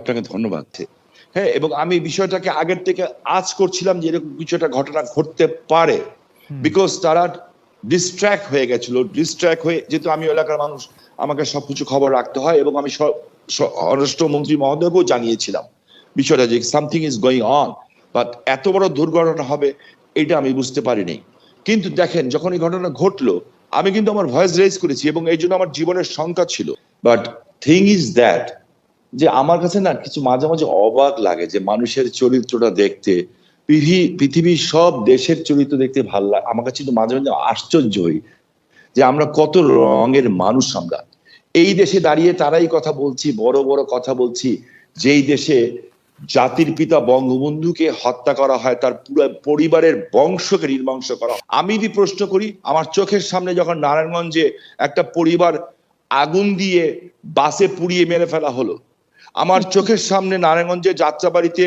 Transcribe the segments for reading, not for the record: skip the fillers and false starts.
আপনাকে ধন্যবাদ। হ্যাঁ, এবং আমি বিষয়টাকে আগের থেকে আজ করছিলাম যে এরকম কিছু একটা ঘটনা ঘটতে পারে, বিকজ তারা ডিস্ট্র্যাক্ট হয়ে গেছিল। ডিস্ট্র্যাক্ট হয়ে, যেহেতু আমি এলাকার মানুষ, আমাকে সবকিছু খবর রাখতে হয়, এবং আমি স্বরাষ্ট্রমন্ত্রী মহোদয়কেও জানিয়েছিলাম বিষয়টা যে something is going on, but এত বড় দুর্ঘটনা হবে এটা আমি বুঝতে পারিনি। কিন্তু দেখেন, যখন এই ঘটনা ঘটলো, আমি কিন্তু আমার ভয়েস রেজ করেছি, এবং এই জন্য আমার জীবনের শঙ্কা ছিল। বাট থিং ইজ দ্যাট, যে আমার কাছে না কিছু মাঝে মাঝে অবাক লাগে যে মানুষের চরিত্রটা দেখতে, পৃথিবীর সব দেশের চরিত্র দেখতে ভালো লাগে। আমার কাছে কিন্তু মাঝে মাঝে আশ্চর্য হই যে আমরা কত রঙের মানুষ। আমরা এই দেশে দাঁড়িয়ে তারাই কথা বলছি, বড় বড় কথা বলছি, যেই দেশে জাতির পিতা বঙ্গবন্ধুকে হত্যা করা হয়, তার পুরো পরিবারের বংশকে নির্বংশ করা হয়। আমি যদি প্রশ্ন করি, আমার চোখের সামনে যখন নারায়ণগঞ্জে একটা পরিবার আগুন দিয়ে বাসে পুড়িয়ে মেরে ফেলা হলো, আমার চোখের সামনে নারায়ণগঞ্জে যাত্রাবাড়িতে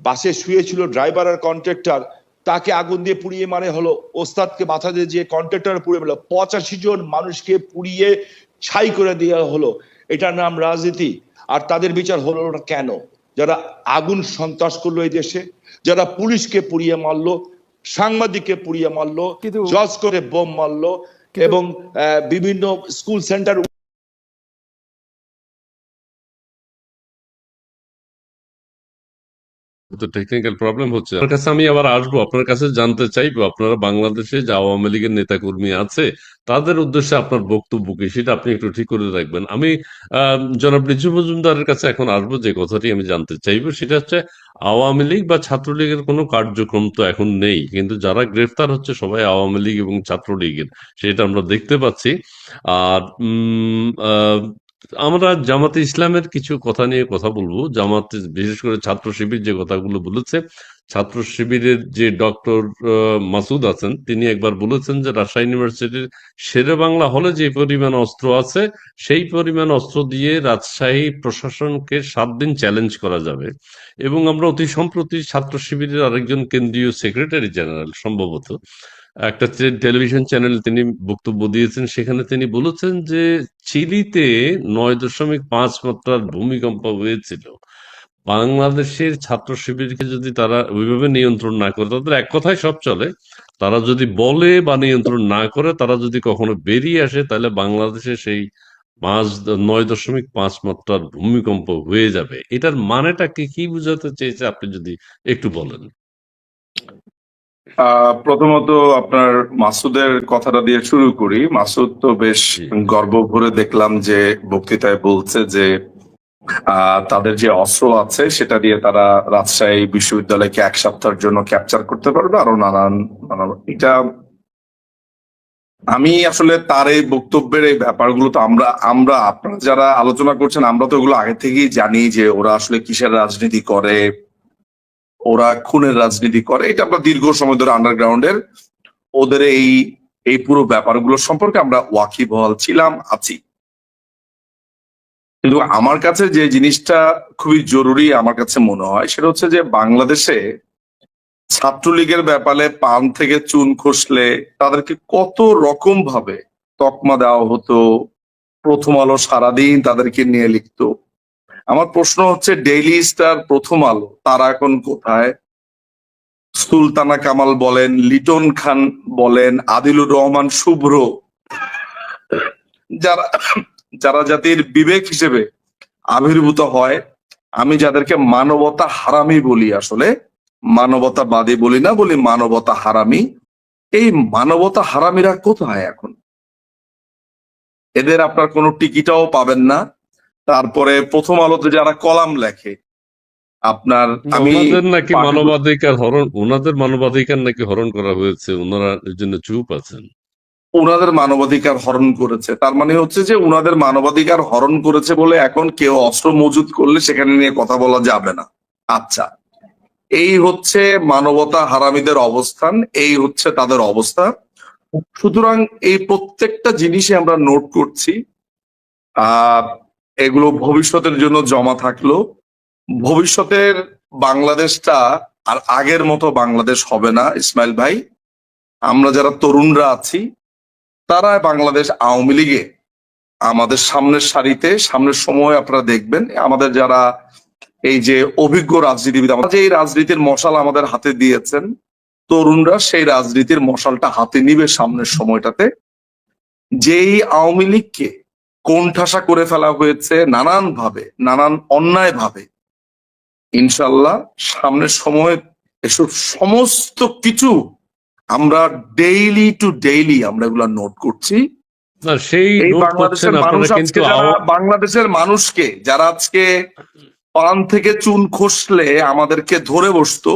বাসে শুয়েছিল ড্রাইভার আর কন্ট্রাক্টর, তাকে আগুন দিয়ে পুড়িয়ে মারে হলো। ওস্তাদকে মাথা দিয়ে যে কন্ট্রাক্টর পুড়িয়ে মেলো, 85 জন মানুষকে পুড়িয়ে ছাই করে দেওয়া হলো। এটার নাম রাজনীতি? আর তাদের বিচার হলো না কেন? যারা আগুন সন্ত্রাস করলো এই দেশে, যারা পুলিশকে পুড়িয়ে মারলো, সাংবাদিককে পুড়িয়ে মারলো, জজ করে বোম মারলো, এবং বিভিন্ন স্কুল সেন্টার তো টেকনিক্যাল প্রবলেম হচ্ছে। আপনার কাছে আমি আবার আসবো, আপনার কাছে জানতে চাইবো আপনারা বাংলাদেশে যে আওয়ামী লীগের নেতাকর্মী আছে তাদের উদ্দেশ্যে আপনার বক্তব্য কি, সেটা আপনি একটু ঠিক করে রাখবেন। আমি জনাব রিজু মজুমদারের কাছে এখন আসবো, যে কথাটি আমি জানতে চাইবো সেটা হচ্ছে আওয়ামী লীগ বা ছাত্রলীগের কোনো কার্যক্রম তো এখন নেই, কিন্তু যারা গ্রেফতার হচ্ছে সবাই আওয়ামী লীগ এবং ছাত্রলীগের, সেটা আমরা দেখতে পাচ্ছি। আর আমরা জামাতে ইসলামের কিছু কথা নিয়ে কথা বলবো। জামাত, বিশেষ করে ছাত্র শিবির যে কথাগুলো বলেছে, ছাত্র শিবিরের যে ডক্টর মাসুদ আছেন, তিনি একবার বলেছেন যে রাজশাহী ইউনিভার্সিটির শেরে বাংলা হলে যে পরিমাণ অস্ত্র আছে, সেই পরিমাণ অস্ত্র দিয়ে রাজশাহী প্রশাসনকে 7 দিন চ্যালেঞ্জ করা যাবে। এবং আমরা অতি সম্প্রতি ছাত্র শিবিরের আরেকজন কেন্দ্রীয় সেক্রেটারি জেনারেল, সম্ভবত একটা টেলিভিশন চ্যানেলে তিনি বক্তব্য দিয়েছেন, সেখানে তিনি বলেছেন যে চিলিতে 9.5 মাত্রার ভূমিকম্প হয়েছিল। বাংলাদেশের ছাত্র শিবিরকে যদি তারা ওইভাবে নিয়ন্ত্রণ না করে, তাদের এক কথায় সব চলে, তারা যদি বলে বা নিয়ন্ত্রণ না করে, তারা যদি কখনো বেরিয়ে আসে, তাহলে বাংলাদেশে সেই 9.5 মাত্রার ভূমিকম্প হয়ে যাবে। এটার মানেটা কি বোঝাতে চেয়েছে আপনি যদি একটু বলেন। প্রথমত আপনার মাসুদের কথাটা দিয়ে শুরু করি। মাসুদ তো বেশ গর্ব ভরে দেখলাম যে বক্তৃতায় বলছে যে তাদের যে অস্ত্র আছে সেটা দিয়ে তারা রাজশাহী বিশ্ববিদ্যালয়কে 1 সপ্তাহের জন্য ক্যাপচার করতে পারবে, আরো নানান এটা আমি আসলে তার এই বক্তব্যের এই ব্যাপারগুলো তো আমরা আপনারা যারা আলোচনা করছেন, আমরা তো এগুলো আগে থেকেই জানি যে ওরা আসলে কিসের রাজনীতি করে, ওরা খুনের রাজনীতি করে। এটা আমরা দীর্ঘ সময় ধরে আন্ডারগ্রাউন্ডের ওদের এই পুরো ব্যাপারগুলো সম্পর্কে আমরা ওয়াকিবহাল ছিলাম, আছি। কিন্তু আমার কাছে যে জিনিসটা খুবই জরুরি আমার কাছে মনে হয়, সেটা হচ্ছে যে বাংলাদেশে ছাত্রলীগের ব্যাপারে পান থেকে চুন খসলে তাদেরকে কত রকম ভাবে তকমা দেওয়া হতো। প্রথম আলো সারাদিন তাদেরকে নিয়ে লিখতো। আমার প্রশ্ন হচ্ছে, ডেইলি স্টার, প্রথম আলো, তারা এখন কোথায়? সুলতানা কামাল বলেন, লিটন খান বলেন, আদিলুর রহমান শুভ্র, যারা যারা জাতির বিবেক হিসেবে আবির্ভূত হয়, আমি যাদেরকে মানবতা হারামি বলি, আসলে মানবতাবাদী বলি না, বলি মানবতা হারামি। এই মানবতা হারামিরা কোথায় এখন? এদের আপনার কোনো টিকিটাও পাবেন না। তারপরে প্রথম আলোতে যারা কলাম লেখে, আপনার ওনাদের নাকি মানবাধিকার নাকি হরণ করা হয়েছে, ওনারা এর জন্য চুপ আছেন। ওনাদের মানবাধিকার হরণ করেছে, তার মানে হচ্ছে যে ওনাদের মানবাধিকার হরণ করেছে বলে এখন কেউ অস্ত্র মজুত করলে সেখানে নিয়ে কথা বলা যাবে না। আচ্ছা, এই হচ্ছে মানবতা হারামিদের অবস্থান, এই হচ্ছে তাদের অবস্থা। সুতরাং এই প্রত্যেকটা জিনিসই আমরা নোট করছি। এগুলো ভবিষ্যতের জন্য জমা থাকলো। ভবিষ্যতের বাংলাদেশটা আর আগের মতো বাংলাদেশ হবে না ইসমাইল ভাই। আমরা যারা তরুণরা আছি, তারা বাংলাদেশ আওয়ামী লীগে আমাদের সামনের সারিতে, সামনের সময় আপনারা দেখবেন আমাদের যারা এই যে অভিজ্ঞ রাজনীতিবিদ আমাদের যে এই রাজনীতির মশাল আমাদের হাতে দিয়েছেন, তরুণরা সেই রাজনীতির মশালটা হাতে নিবে সামনের সময়টাতে। যেই আওয়ামী লীগকে কোণঠাসা করে ফেলা হয়েছে নানান ভাবে, নানান অন্যায় ভাবে, ইনশাল্লাহ সামনের সময় এসব সমস্ত কিছু আমরা ডেইলি টু ডেইলি আমরা এগুলা নোট করছি। না, সেই এই নোট বাংলাদেশের করছেন মানুষ আপনারা, আজকে কিন্তু যারা বাংলাদেশের মানুষকে যারা আজকে পান থেকে চুন খসলে আমাদেরকে ধরে বসতো,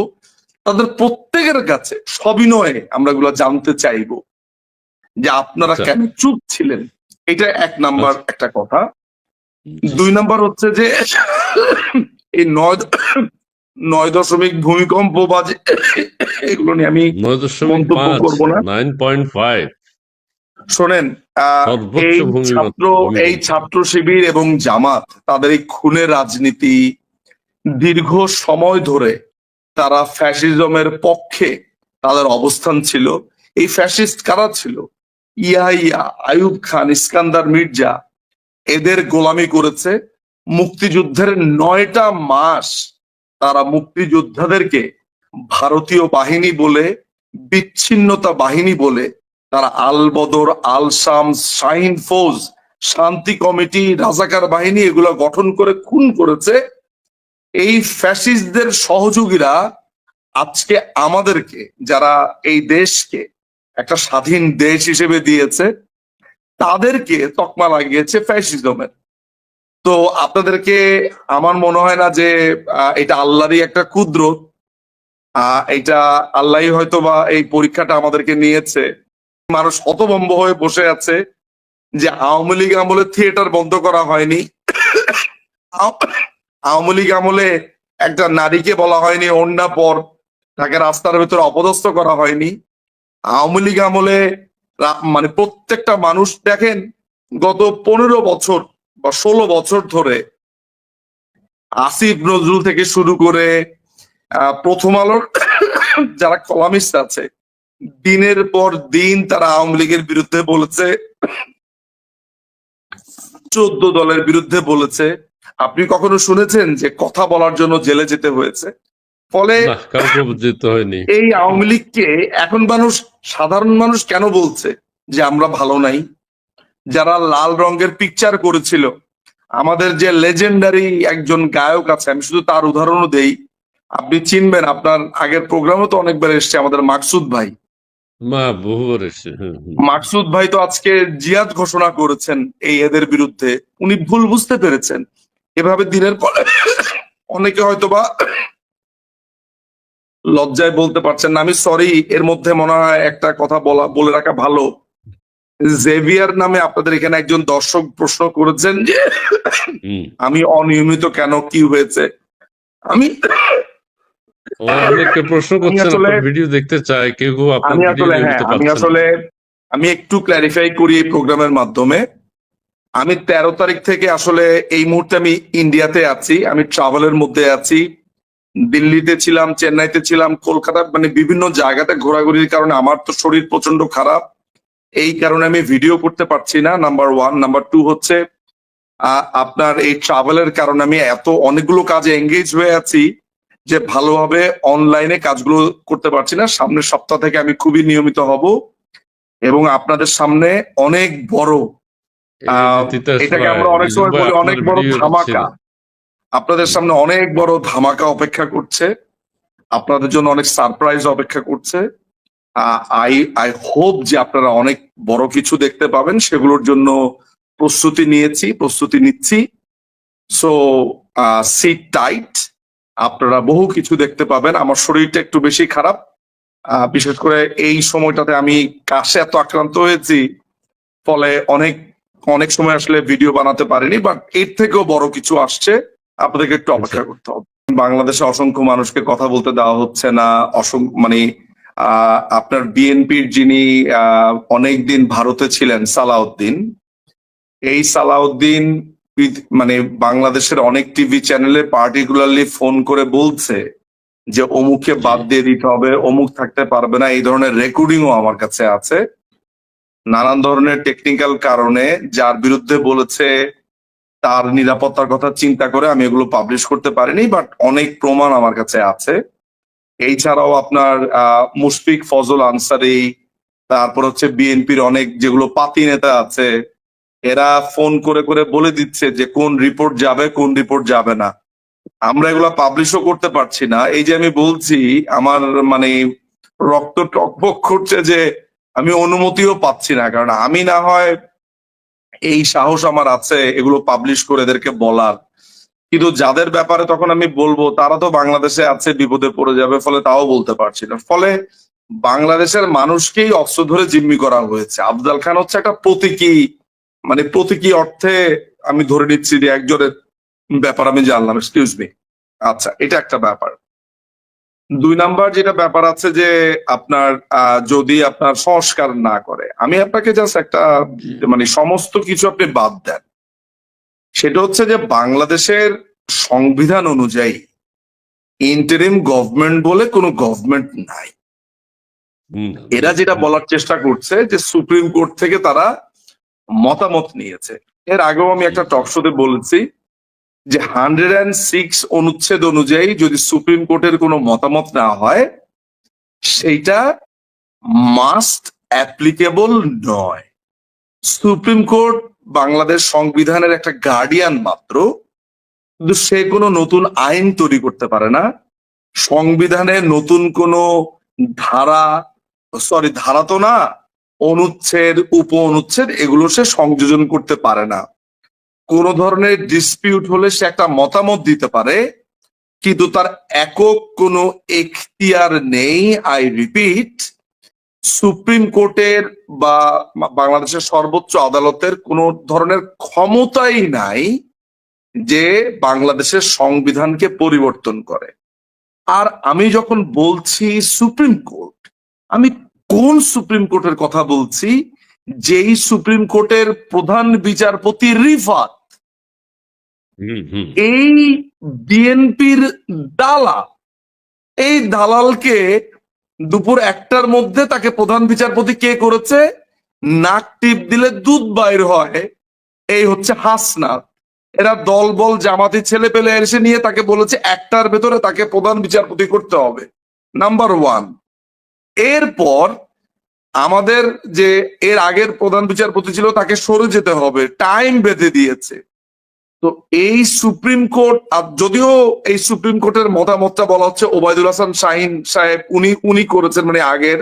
তাদের প্রত্যেকের কাছে সবিনয়ে আমরা এগুলো জানতে চাইবো যে আপনারা আচ্ছা, কেন চুপ ছিলেন। এটা এক নাম্বার আচ্ছা। একটা কথা। 2 নাম্বার হচ্ছে যে এই 9 দশমিক ভূমিকম্প বা এগুলো নিয়ে আমি মন্তব্য 9.5, করবো না। 9.5 শোনেন, সর্বোচ্চ এই ছাত্র শিবির এবং জামাত তাদের এই খুনের রাজনীতি দীর্ঘ সময় ধরে তারা ফ্যাসিজমের পক্ষে তাদের অবস্থান ছিল। এই ফ্যাসিস্ট কারা ছিল? ইয়াহিয়া, আইয়ুব খান, ইস্কান্দার মির্জা, এদের গোলামি করেছে। মুক্তিযুদ্ধের 9টা মাস তারা মুক্তিযোদ্ধাদেরকে ভারতীয় বাহিনী বলে, বিচ্ছিন্নতা বাহিনী বলে তারা আল বদর, আল শামস, শাহিন ফৌজ, শান্তি কমিটি, রাজাকার বাহিনী এগুলো গঠন করে খুন করেছে। এই ফ্যাসিস্টদের সহযোগীরা আজকে আমাদেরকে, যারা এই দেশকে একটা স্বাধীন দেশ হিসেবে দিয়েছে, তাদেরকে তকমা লাগিয়েছে ফ্যাসিজমের। তো আপনাদেরকে আমার মনে হয় না যে এটা আল্লাহরই একটা কুদরত, এটা আল্লাহই হয়তো বা এই পরীক্ষাটা আমাদেরকে নিয়েছে। মানুষ হতভম্ব হয়ে বসে আছে যে আওয়ামী লীগ আমলে থিয়েটার বন্ধ করা হয়নি, আওয়ামী লীগ আমলে একটা নারীকে বলা হয়নি ওড়না পর, তাকে রাস্তার ভেতরে অপদস্থ করা হয়নি। আওয়ামী লীগ আমলে মানে প্রত্যেকটা মানুষ দেখেন গত 15 বছর বা 16 বছর ধরে আসিফ নজরুল থেকে শুরু করে প্রথম আলোর যারা কলামিস্ট আছে, দিনের পর দিন তারা আওয়ামী লীগের বিরুদ্ধে বলেছে, 14 দলের বিরুদ্ধে বলেছে। আপনি কখনো শুনেছেন যে কথা বলার জন্য জেলে যেতে হয়েছে? ফলে না, কাউকে যেতে হয়নি। এই আওয়ামী লীগকে এখন মানুষ, সাধারণ মানুষ কেন বলছে যে আমরা ভালো নাই? যারা লাল রঙের পিকচার করেছিল, আমাদের যে লেজেন্ডারি একজন গায়ক আছে, আমি শুধু তার উদাহরণও দেই, আপনি চিনবেন, আপনার আগের প্রোগ্রামে তো অনেকবার এসছে, আমাদের মাকসুদ ভাই। মা বহুবার এসছে। মাকসুদ ভাই তো আজকে জিয়াদ ঘোষণা করেছেন এই এদের বিরুদ্ধে। উনি ভুল বুঝতে পেরেছেন। এভাবে দিনের পর অনেকে হয়তোবা লজ্জায় বলতে পারছেন না। আমি সরি, এর মধ্যে মনে হয় একটা কথা বলে রাখা ভালো। জেভিয়ার নামে আপনাদের এখানে একজন দর্শক প্রশ্ন করেছেন যে আমি অনিয়মিত কেন, কি হয়েছে? আমি অনেকে প্রশ্ন করছেন, আপনার ভিডিও দেখতে চায়, কেউ কেউ আপনার ভিডিও নিয়মিত পাচ্ছেন না। আমি একটু ক্ল্যারিফাই করি এই প্রোগ্রামের মাধ্যমে। আমি 13 তারিখ থেকে আসলে এই মুহূর্তে আমি ইন্ডিয়াতে আছি, আমি ট্রাভেলের মধ্যে আছি। দিল্লিতে ছিলাম, চেন্নাইতে ছিলাম, কলকাতা, মানে বিভিন্ন জায়গাতে ঘোরাঘুরির কারণে আমার তো শরীর প্রচন্ড খারাপ, এই কারণে আমি ভিডিও করতে পারছি না, নাম্বার 1। নাম্বার 2 হচ্ছে আপনার এই ট্রাভেলের কারণে আমি অনেকগুলো কাজে এঙ্গেজ হয়ে আছি যে ভালোভাবে অনলাইনে কাজগুলো করতে পারছি না। সামনের সপ্তাহ থেকে আমি খুবই নিয়মিত হব এবং আপনাদের সামনে অনেক বড়, এটাকে আমরা অনেক সময় বলি অনেক বড় ধামাকা, আপনাদের সামনে অনেক বড় ধামাকা অপেক্ষা করছে, আপনাদের জন্য অনেক সারপ্রাইজ অপেক্ষা করছে। আই হোপ যে আপনারা অনেক বড় কিছু দেখতে পাবেন, সেগুলোর জন্য প্রস্তুতি নিচ্ছি। সো সিট টাইট, আপনারা বহু কিছু দেখতে পাবেন। আমার শরীরটা একটু বেশি খারাপ, বিশেষ করে এই সময়টাতে আমি কাশে এত আক্রান্ত হয়েছি, ফলে অনেক সময় আসলে ভিডিও বানাতে পারিনি। বাট এর থেকেও বড় কিছু আসছে, আপনাদেরকে একটু অপেক্ষা করতে হবে। বাংলাদেশে অসংখ্য মানুষকে কথা বলতে দেওয়া হচ্ছে না। মানে আপনার বিএনপির যিনি অনেকদিন ভারতে ছিলেন, সালাউদ্দিন, এই সালাউদ্দিন মানে বাংলাদেশের অনেক টিভি চ্যানেলে পার্টিকুলারলি ফোন করে বলছে যে অমুককে বাদ দিয়ে দিতে হবে, অমুক থাকতে পারবে না। এই ধরনের রেকর্ডিংও আমার কাছে আছে। নানান ধরনের টেকনিক্যাল কারণে যার বিরুদ্ধে বলেছে তার নিরাপত্তার কথা চিন্তা করে আমি এগুলো পাবলিশ করতে পারিনি, বাট অনেক প্রমাণ আমার কাছে আছে। এছাড়াও আপনার মুশফিক ফজল আনসারী, তারপর হচ্ছে বিএনপির অনেক যেগুলো পাতি নেতা আছে, এরা ফোন করে করে বলে দিচ্ছে যে কোন রিপোর্ট যাবে কোন রিপোর্ট যাবে না। আমরা এগুলা পাবলিশও করতে পারছি না। এই যে আমি বলছি, আমার মানে রক্ত টকবক করছে যে আমি অনুমতিও পাচ্ছি না, কারণ আমি না হয় এই সাহস আমার আছে এগুলো পাবলিশ করে এদেরকে বলার, কিন্তু যাদের ব্যাপারে তখন আমি বলবো তারা তো বাংলাদেশে আছে, বিপদে পড়ে যাবে, ফলে তাও বলতে পারছি না। ফলে বাংলাদেশের মানুষকেই অস্ত্র ধরে জিম্মি করা হয়েছে। আফজাল খান হচ্ছে একটা প্রতীকী, মানে প্রতীকী অর্থে আমি ধরে নিচ্ছি যে একজনের ব্যাপার আমি জানলাম, এক্সকিউজ মি। আচ্ছা, এটা একটা ব্যাপার। 2 নাম্বার যেটা ব্যাপার আছে যে আপনার যদি আপনার সংস্কার না করে, আমি আপনাকে জাস্ট একটা মানে সমস্ত কিছু আপনি বাদ দেন, সেটা হচ্ছে যে বাংলাদেশের সংবিধান অনুযায়ী ইন্টারিম গভর্নমেন্ট বলে কোনো গভর্নমেন্ট নাই। এরা যেটা বলার চেষ্টা করছে যে সুপ্রিম কোর্ট থেকে তারা মতামত নিয়েছে। এর আগেও আমি একটা টক শোতে বলেছি যে 106 অনুচ্ছেদ অনুযায়ী যদি সুপ্রিম কোর্টের কোনো মতামত না হয়, সেইটা মাস্ট অ্যাপ্লিকেবল নয়। সুপ্রিম কোর্ট বাংলাদেশ সংবিধানের একটা গার্ডিয়ান মাত্র, কিন্তু সে কোনো নতুন আইন তৈরি করতে পারে না। সংবিধানে নতুন কোনো ধারা, ধারা তো না, অনুচ্ছেদ উপ অনুচ্ছেদ এগুলো সে সংযোজন করতে পারে না। কোন ধরনের ডিসপিউট হলে সে একটা মতামত দিতে পারে, কিন্তু তার একক কোনো এখতিয়ার নেই। আই রিপিট, সুপ্রিম কোর্টের বা বাংলাদেশের সর্বোচ্চ আদালতের কোনো ধরনের ক্ষমতাই নাই যে বাংলাদেশের সংবিধানকে পরিবর্তন করে। আর আমি যখন বলছি সুপ্রিম কোর্ট, আমি কোন সুপ্রিম কোর্টের কথা বলছি? যেই সুপ্রিম কোর্টের প্রধান বিচারপতি রিফাত এই বিএনপির দালাল, এই দালালকে দুপুর 1টার মধ্যে তাকে প্রধান বিচারপতি কে করেছে? নাক টিপ দিলে দুধ বাইর হয়, এই হচ্ছে হাসনাত। এরা দলবল জামাতি ছেলে পেলে এসে নিয়ে তাকে বলেছে 1টার ভেতরে তাকে প্রধান বিচারপতি করতে হবে, নাম্বার 1। এরপর আমাদের যে এর আগের প্রধান বিচারপতি ছিল তাকে সরে যেতে হবে, টাইম বেঁধে দিয়েছে। তো এই সুপ্রিম কোর্ট, যদিও এই সুপ্রিম কোর্টের মতামতটা বলা হচ্ছে ওবায়দুল হাসান শাহিন সাহেব উনি করেছেন, মানে আগের,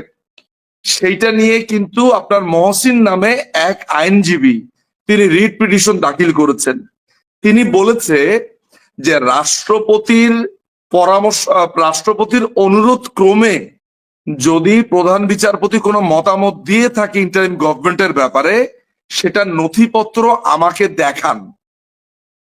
সেইটা নিয়ে কিন্তু আপনার মহসিন নামে এক আইনজীবী তিনি রিট পিটিশন দাখিল করেছেন। তিনি বলেছে যে রাষ্ট্রপতির পরামর্শ, রাষ্ট্রপতির অনুরোধ ক্রমে যদি প্রধান বিচারপতি কোনো মতামত দিয়ে থাকে ইন্টারিম গভর্নমেন্টের ব্যাপারে, সেটা নথিপত্র আমাকে দেখান।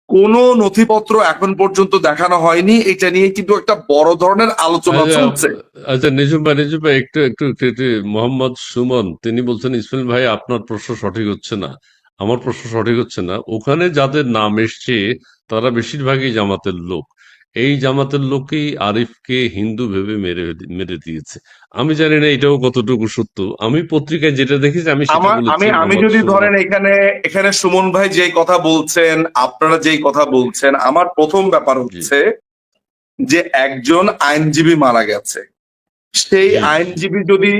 কোনো নথিপত্র এখন পর্যন্ত দেখানো হয়নি। এটা নিয়ে কিন্তু একটা বড় ধরনের আলোচনা চলছে। আচ্ছা নিজুম ভাই একটু একটু একটু মোহাম্মদ সুমন তিনি বলছেন ইসমাইল ভাই আপনার প্রশ্ন সঠিক হচ্ছে না, আমার প্রশ্ন সঠিক হচ্ছে না। ওখানে যাদের নাম এসছে তারা বেশিরভাগই জামাতের লোক। এই জামাতের লোকই আরিফকে হিন্দু ভেবে মেরে দিয়েছে। আমি জানি না এটাও কতটুকু সত্য। আমি পত্রিকায় যেটা দেখেছি আমি সেটা বলেছি। আমি যদি ধরেন এখানে সুমন ভাই যেই কথা বলছেন, আপনারা যেই কথা বলছেন, আমার প্রথম ব্যাপার হচ্ছে যে একজন আইনজীবী মারা গেছে, সেই আইনজীবী যদি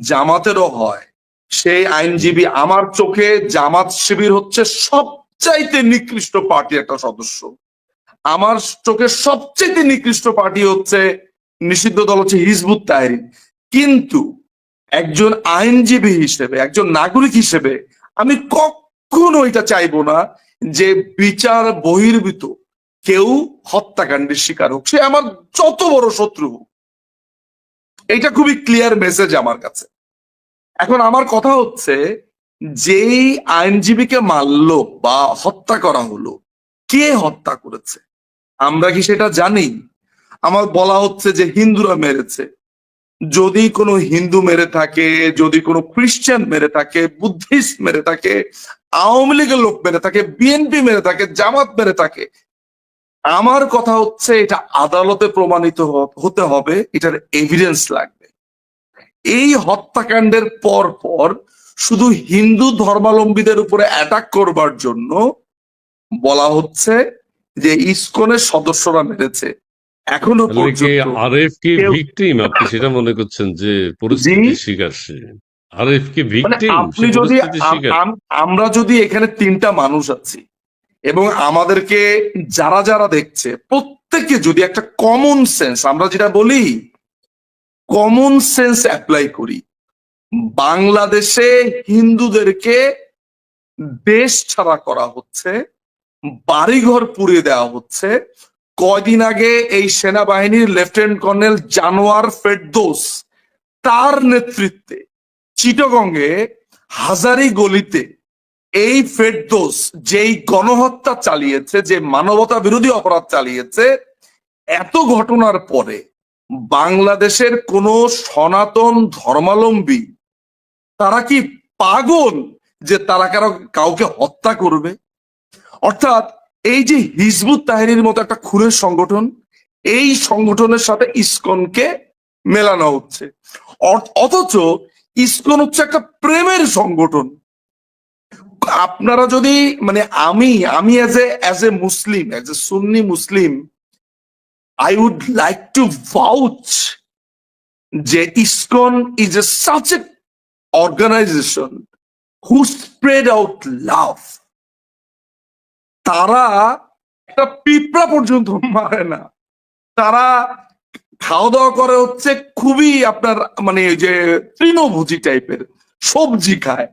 জামাতেরও হয়, সেই আইনজীবী আমার চোখে জামাত শিবির হচ্ছে সবচাইতে নিকৃষ্ট পার্টি একটা সদস্য। আমার চোখে সবচেয়ে নিকৃষ্ট পার্টি হচ্ছে নিষিদ্ধ দল হচ্ছে হিজবুত তাহরির। কিন্তু একজন আইনজীবী হিসেবে, একজন নাগরিক হিসেবে আমি কখনো এটা চাইবো না যে বিচার বহির্ভূত কেউ হত্যাকাণ্ডের শিকার হোক, সে আমার যত বড় শত্রু হোক। এটা খুবই ক্লিয়ার মেসেজ আমার কাছে। এখন আমার কথা হচ্ছে, যেই আইনজীবীকে মারলো বা হত্যা করা হলো, কে হত্যা করেছে আমরা কি সেটা জানি? আমার বলা হচ্ছে যে হিন্দুরা মেরেছে। যদি কোনো হিন্দু মেরে থাকে, যদি কোনো খ্রিস্টান মেরে থাকে, বুদ্ধিস্ট মেরে থাকে, আওয়ামী লীগের লোক মেরে থাকে, বিএনপি মেরে থাকে, জামাত মেরে থাকে, আমার কথা হচ্ছে এটা আদালতে প্রমাণিত হতে হবে, এটার এভিডেন্স লাগবে। এই হত্যাকাণ্ডের পর পর শুধু হিন্দু ধর্মাবলম্বীদের উপরে অ্যাটাক করবার জন্য বলা হচ্ছে যে ইসকনের সদস্যরা মেরেছে। এখনো তাহলে কি পর্যন্ত আরএফ কি কেউ, ভিকটিম? আপনি সেটা মনে করছেন যে জি, পরিস্থিতির শিকার সে? আরএফ কি মানে ভিকটিম? সে আপনি যদি পরিস্থিতির শিকার? আমরা যদি এখানে 3টা মানুষ আছি এবং আমাদেরকে যারা যারা দেখছে প্রত্যেকে যদি একটা কমন সেন্স, আমরা যেটা বলি কমন সেন্স অ্যাপ্লাই করি, বাংলাদেশে হিন্দুদেরকে দেশ ছাড়া করা হচ্ছে, বাড়িঘর পুড়িয়ে দেওয়া হচ্ছে। কয়দিন আগে এই সেনাবাহিনীর লেফটেন্যান্ট কর্নেল জানোয়ার ফেরদৌস তার নেতৃত্বে চিটাগংয়ে হাজারি গলিতে এই ফেরদৌস যেই গণহত্যা চালিয়েছে, যে মানবতা বিরোধী অপরাধ চালিয়েছে, এত ঘটনার পরে বাংলাদেশের কোন সনাতন ধর্মাবলম্বী তারা কি পাগল যে তারা কাউকে হত্যা করবে? অর্থাৎ এই যে হিজবুত তাহরীরের মতো একটা খুনের সংগঠন, এই সংগঠনের সাথে ইসকনকে মেলানো হচ্ছে। অথচ ইসকন হচ্ছে একটা প্রেমের সংগঠন। আপনারা যদি মানে আমি as a Muslim, as a Sunni Muslim, I would like to vouch যে ISKCON is a such a organization who spread out love. তারা একটা পিঁপড়া পর্যন্ত মারে না, তারা খাওয়া দাওয়া করে হচ্ছে খুবই আপনার মানে ওই যে তৃণভোজী টাইপের সবজি খায়।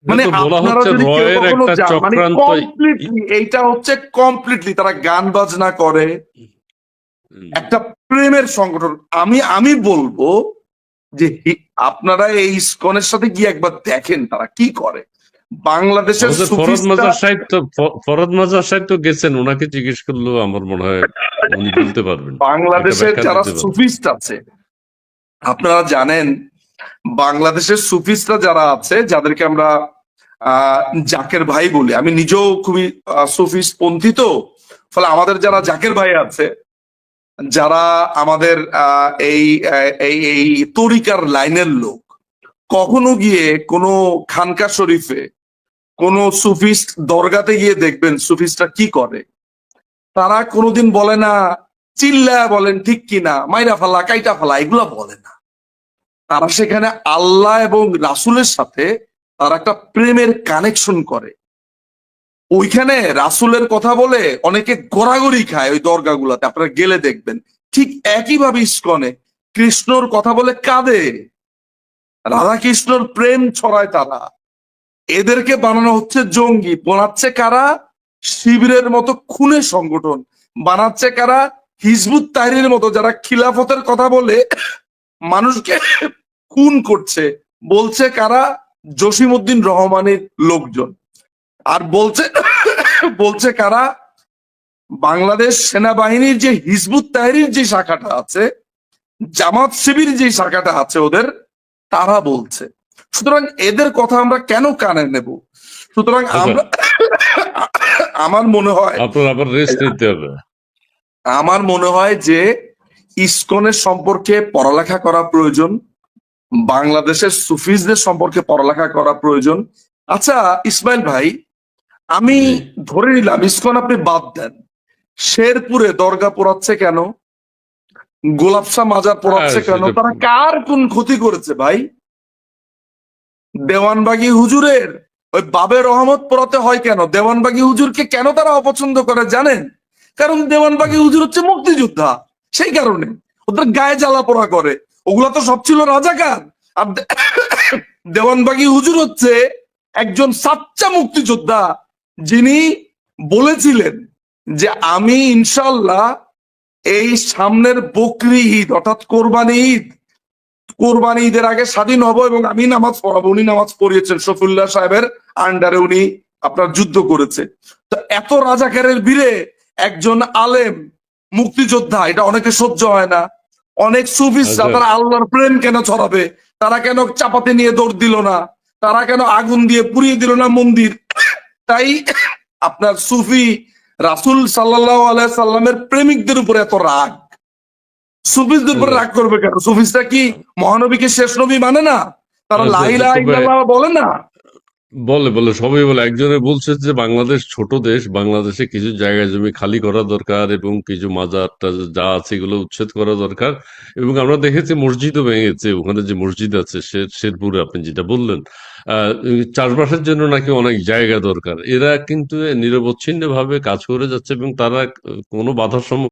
মানে এটা তো বলা আপনারা হচ্ছে যদি কেউ রয়ের কখনো একটা যান, মানে চক্রান্ত। কমপ্লিটলি এইটা হচ্ছে কমপ্লিটলি তারা গান বাজনা করে, একটা প্রেমের সংগঠন। আমি বলবো যে আপনারা এই ইসকনের সাথে গিয়ে একবার দেখেন তারা কি করে। বাংলাদেশের আমাদের ফরদ মাজার সাহেব তো গেছেন, ওনাকে জিজ্ঞেস করলেও আমার মনে হয় উনি বলতে পারবেন, একটা বাংলাদেশের ব্যাখ্যা যারা দিতে পারবেন। সুফিস্ট আছে, আপনারা জানেন বাংলাদেশের সুফিস্টরা যারা আছে, যাদেরকে আমরা জাকের ভাই বলি, আমি নিজেও খুবই সুফিস্ট পন্থী, তো ফলে আমাদের যারা জাকের ভাই আছে, যারা আমাদের এই এই এই তরিকার লাইনের লোক, কখনো গিয়ে কোনো খানকা শরীফে কোন সুফিস্ট দরগাতে গিয়ে দেখবেন সুফিস্টরা কি করে। তারা কোনোদিন বলে না চিল্লা বলেন ঠিক কিনা, মাইরা ফালা কাইটা ফালা, এগুলা বলে না। তারা সেখানে আল্লাহ এবং রাসূলের সাথে তারা একটা প্রেমের কানেকশন করে। ওইখানে রাসূলের কথা বলে অনেকে গড়াগড়ি খায় ওই দরগাগুলাতে, আপনারা গেলে দেখবেন। ঠিক একইভাবে ইসকনে কৃষ্ণর কথা বলে কাঁদে, রাধা কৃষ্ণর প্রেম ছড়ায় তারা। এদেরকে বানানো হচ্ছে জঙ্গি। বানাচ্ছে কারা? শিবিরের মতো খুনের সংগঠন। বানাচ্ছে কারা? হিজবুত তাহরীরের মতো, যারা খিলাফতের কথা বলে মানুষকে খুন করছে। বলছে কারা? জসিমউদ্দিন রহমানের লোকজন। আর বলছে কারা? বাংলাদেশ সেনাবাহিনীর যে হিজবুত তাহরীর যে শাখাটা আছে, জামাত শিবির যে শাখাটা আছে ওদের, তারা বলছে। সুতরাং এদের কথা আমরা কেন কানে নেব? সুতরাং আমরা আমার মনে হয় আপনার আবার রেস্ট নিতে হবে। আমার মনে হয় যে ইসকনের সম্পর্কে পড়ালেখা করা প্রয়োজন, বাংলাদেশের সুফিজদের সম্পর্কে পড়ালেখা করা প্রয়োজন। আচ্ছা ইসমাইল ভাই, আমি ধরে নিলাম ইসকন আপনি বাদ দেন, শেরপুরে দরগা পোড়াচ্ছে কেন? গোলাপশাহ মাজার পোড়াচ্ছে কেন? তারা কার কোন ক্ষতি করেছে ভাই? দেওয়ানবাগী হুজুরের ওই বাবে রহমত পোড়াতে হয় কেন? দেওয়ানবাগী হুজুরকে কেন তারা অপছন্দ করে জানেন? কারণ দেওয়ানবাগী হুজুর হচ্ছে মুক্তিযোদ্ধা, সেই কারণে ওদের গায়ে জ্বালা পোড়া করে। ওগুলা তো সব ছিল রাজাকার। আর দেওয়ানবাগী হুজুর হচ্ছে একজন সাচ্চা মুক্তিযোদ্ধা, যিনি বলেছিলেন যে আমি ইনশাল্লাহ এই সামনের বকরি ঈদ অর্থাৎ কোরবানি ঈদের আগে স্বাধীন হব এবং আমি নামাজ পড়াবো। উনি নামাজ পড়িয়েছেন, শফিউল্লাহ সাহেবের আন্ডারে উনি আপনার যুদ্ধ করেছে। তো এত রাজাকারের ভিড়ে একজন আলেম মুক্তিযোদ্ধা, এটা অনেকে সহ্য হয় না। অনেক সুফিসরা তারা আল্লাহর প্রেম কেন ছড়াবে? তারা কেন চাপাতে নিয়ে দৌড় দিল না? তারা কেন আগুন দিয়ে পুড়িয়ে দিল না মন্দির? তাই আপনার সুফি রাসূল সাল্লাল্লাহু আলাইহি সাল্লামের প্রেমিকদের উপরে এত রাগ। সুফিসদের উপরে রাগ করবে কেন? সুফিসরা কি মহানবীকে শেষ নবী মানে না? তারা লা ইলাহা ইল্লাল্লাহ বলে না? বলে বলে সবাই বলে, একজনে বলছে যে বাংলাদেশ ছোট দেশ, বাংলাদেশে কিছু জায়গা জমি খালি করা দরকার এবং কিছু মাজার টাজার যা আছে এগুলো উচ্ছেদ করা দরকার। এবং আমরা দেখেছি মসজিদও ভেঙেছে, ওখানে যে মসজিদ আছে শেরপুরে আপনি যেটা বললেন, চাষবাসের জন্য নাকি অনেক জায়গা দরকার। এরা কিন্তু নিরবচ্ছিন্ন ভাবে কাজ করে যাচ্ছে এবং তারা কোনো বাধার সম্মুখীন